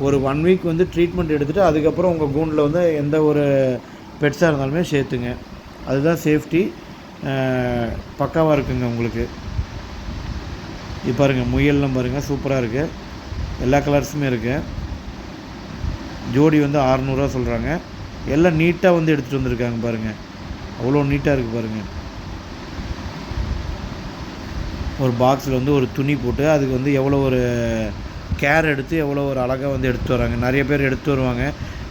ஒரு 1 வீக் வந்து ட்ரீட்மெண்ட் எடுத்துகிட்டு அதுக்கப்புறம் உங்கள் கூண்டில் வந்து எந்த ஒரு பெட்ஸாக இருந்தாலுமே சேர்த்துங்க. அதுதான் சேஃப்டி. பக்காவாக இருக்குங்க உங்களுக்கு. இது பாருங்கள், முயல்லாம் பாருங்கள் சூப்பராக இருக்குது. எல்லா கலர்ஸுமே இருக்குது. ஜோடி வந்து 600 சொல்கிறாங்க. எல்லாம் நீட்டாக வந்து எடுத்துகிட்டு வந்திருக்காங்க பாருங்கள். அவ்வளோ நீட்டாக இருக்குது பாருங்கள். ஒரு பாக்ஸில் வந்து ஒரு துணி போட்டு அதுக்கு வந்து எவ்வளோ ஒரு கேர் எடுத்து எவ்வளோ ஒரு அழகாக வந்து எடுத்துகிட்டு வராங்க. நிறைய பேர் எடுத்துகிட்டு வருவாங்க,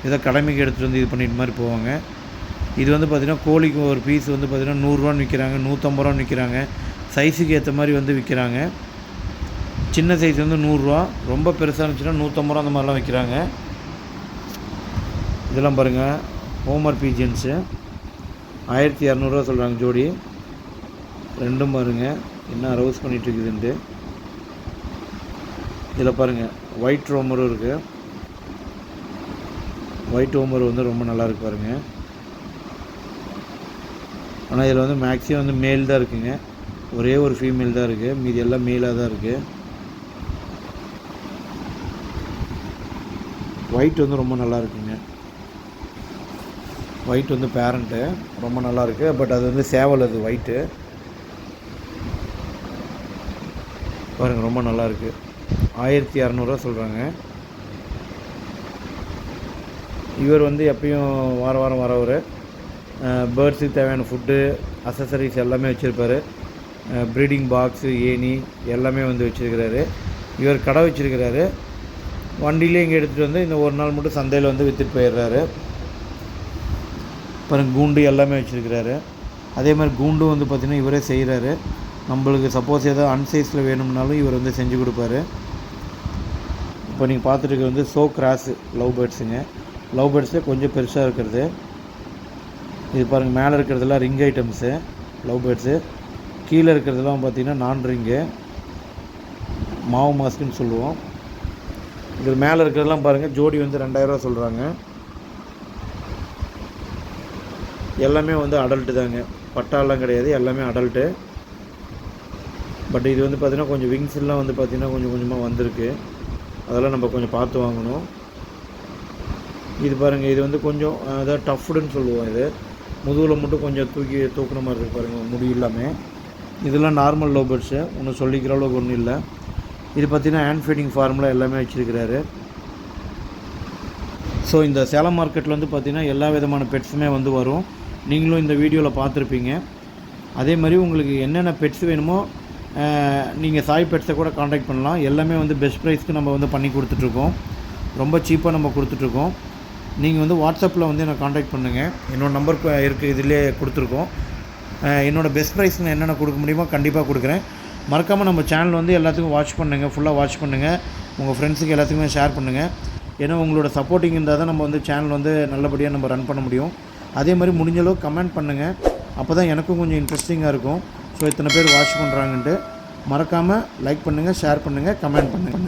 ஏதோ கடமைக்கு எடுத்துகிட்டு வந்து இது பண்ணிட்டு மாதிரி போவாங்க. இது வந்து பார்த்திங்கன்னா கோழிக்கு ஒரு பீஸ் வந்து பார்த்திங்கன்னா 100 ரூபான்னு விற்கிறாங்க, 150 ரூபான்னு விற்கிறாங்க. சைஸுக்கு ஏற்ற மாதிரி வந்து விற்கிறாங்க. சின்ன சைஸ் வந்து 100 ரூபா, ரொம்ப பெருசாக இருந்துச்சுன்னா 150 ரூபா அந்த மாதிரிலாம் விற்கிறாங்க. இதெல்லாம் பாருங்கள், ஹோமர் பீஜன்ஸு 1200 சொல்கிறாங்க ஜோடி. ரெண்டும் பாருங்கள் என்ன ரோஸ் பண்ணிகிட்ருக்குதுன்ட்டு. இதில் பாருங்கள் ஒயிட் ரோமரும் இருக்குது. ஒயிட் ரோமர் வந்து ரொம்ப நல்லாயிருக்கு பாருங்கள். ஆனால் இதில் வந்து மேக்ஸிமம் வந்து மேல் தான் இருக்குங்க. ஒரே ஒரு ஃபீமேல் தான் இருக்குது, மீதி எல்லாம் மேலாக தான் இருக்குது. ஒயிட் வந்து ரொம்ப நல்லா இருக்குங்க. ஒயிட் வந்து பேரண்ட்டு ரொம்ப நல்லாயிருக்கு. பட் அது வந்து சேவல், அது ஒயிட்டு பாருங்கள், ரொம்ப நல்லாயிருக்கு. 1200 சொல்கிறாங்க. இவர் வந்து எப்பயும் வாரம் வாரம் வரவர். பேர்ட்ஸுக்கு தேவையான ஃபுட்டு, அசசரிஸ் எல்லாமே வச்சுருப்பார். ப்ரீடிங் பாக்ஸு, ஏணி எல்லாமே வந்து வச்சுருக்கிறாரு. இவர் கடை வச்சுருக்கிறாரு. வண்டியிலே இங்கே எடுத்துகிட்டு வந்து இந்த ஒரு நாள் மட்டும் சந்தையில் வந்து விற்றுட்டு போயிடுறாரு. பாருங்கள், கூண்டு எல்லாமே வச்சுருக்கிறாரு. அதே மாதிரி கூண்டும் வந்து பார்த்திங்கன்னா இவரே செய்கிறாரு. நம்மளுக்கு சப்போஸ் ஏதாவது அன்சைஸில் வேணும்னாலும் இவர் வந்து செஞ்சு கொடுப்பாரு. இப்போ நீங்கள் பார்த்துட்டு வந்து ஸோ கிராஸு லவ் பேர்ட்ஸுங்க. லவ் பேர்ட்ஸே கொஞ்சம் பெருசாக இருக்கிறது. இது பாருங்கள், மேலே இருக்கிறதெல்லாம் ரிங் ஐட்டம்ஸு லவ் பேர்ட்ஸு. கீழே இருக்கிறதெல்லாம் பார்த்திங்கன்னா நான் ரிங்கு, மாவு மாஸ்க்குன்னு சொல்லுவோம். இதில் மேலே இருக்கிறதெல்லாம் பாருங்கள், ஜோடி வந்து 2000 சொல்கிறாங்க. எல்லாமே வந்து அடல்ட்டு தாங்க, பட்டாலாம் கிடையாது, எல்லாமே அடல்ட்டு. பட் இது வந்து பார்த்திங்கன்னா கொஞ்சம் விங்ஸ்லாம் வந்து பார்த்திங்கன்னா கொஞ்சம் கொஞ்சமாக வந்திருக்கு. அதெல்லாம் நம்ம கொஞ்சம் பார்த்து வாங்கணும். இது பாருங்கள், இது வந்து கொஞ்சம் அதாவது டஃப்டுன்னு சொல்லுவோம். இது முதுகில் மட்டும் கொஞ்சம் தூக்குன மாதிரி இருக்குது பாருங்கள், முடி இல்லாமல். இதெல்லாம் நார்மல் லவ் பேர்ட்ஸு, ஒன்றும் சொல்லிக்கிற அளவுக்கு ஒன்றும் இல்லை. இது பார்த்திங்கன்னா ஹேண்ட் ஃபீடிங் ஃபார்முலா எல்லாமே வச்சுருக்கிறாரு. ஸோ இந்த சேலம் மார்க்கெட்டில் வந்து பார்த்திங்கன்னா எல்லா விதமான பெட்ஸுமே வந்து வரும். நீங்களும் இந்த வீடியோவில் பார்த்துருப்பீங்க. அதே மாதிரி உங்களுக்கு என்னென்ன பெட்ஸ் வேணுமோ நீங்கள் சாய் பெட்ஸை கூட காண்டாக்ட் பண்ணலாம். எல்லாமே வந்து பெஸ்ட் ப்ரைஸ்க்கு நம்ம வந்து பண்ணி கொடுத்துட்ருக்கோம். ரொம்ப சீப்பாக நம்ம கொடுத்துட்ருக்கோம். நீங்கள் வந்து வாட்ஸ்அப்பில் வந்து என்னை காண்டாக்ட் பண்ணுங்கள். என்னோடய நம்பர் இருக்குது, இதிலே கொடுத்துருக்கோம். என்னோடய பெஸ்ட் ப்ரைஸ்க்கு என்னென்ன கொடுக்க முடியுமோ கண்டிப்பாக கொடுக்குறேன். மறக்காமல் நம்ம சேனல் வந்து எல்லாத்துக்கும் வாட்ச் பண்ணுங்கள், ஃபுல்லாக வாட்ச் பண்ணுங்கள். உங்கள் ஃப்ரெண்ட்ஸுக்கு எல்லாத்துக்குமே ஷேர் பண்ணுங்கள். ஏன்னா உங்களோட சப்போர்ட்டிங் இருந்தால் தான் நம்ம வந்து சேனல் வந்து நல்லபடியாக நம்ம ரன் பண்ண முடியும். அதே மாதிரி முடிஞ்சளவுக்கு கமெண்ட் பண்ணுங்கள். அப்போ தான் எனக்கும் கொஞ்சம் இன்ட்ரெஸ்டிங்காக இருக்கும். ஸோ இத்தனை பேர் வாட்ச் பண்ணுறாங்கன்ட்டு. மறக்காமல் லைக் பண்ணுங்கள், ஷேர் பண்ணுங்கள், கமெண்ட் பண்ணுங்கள்.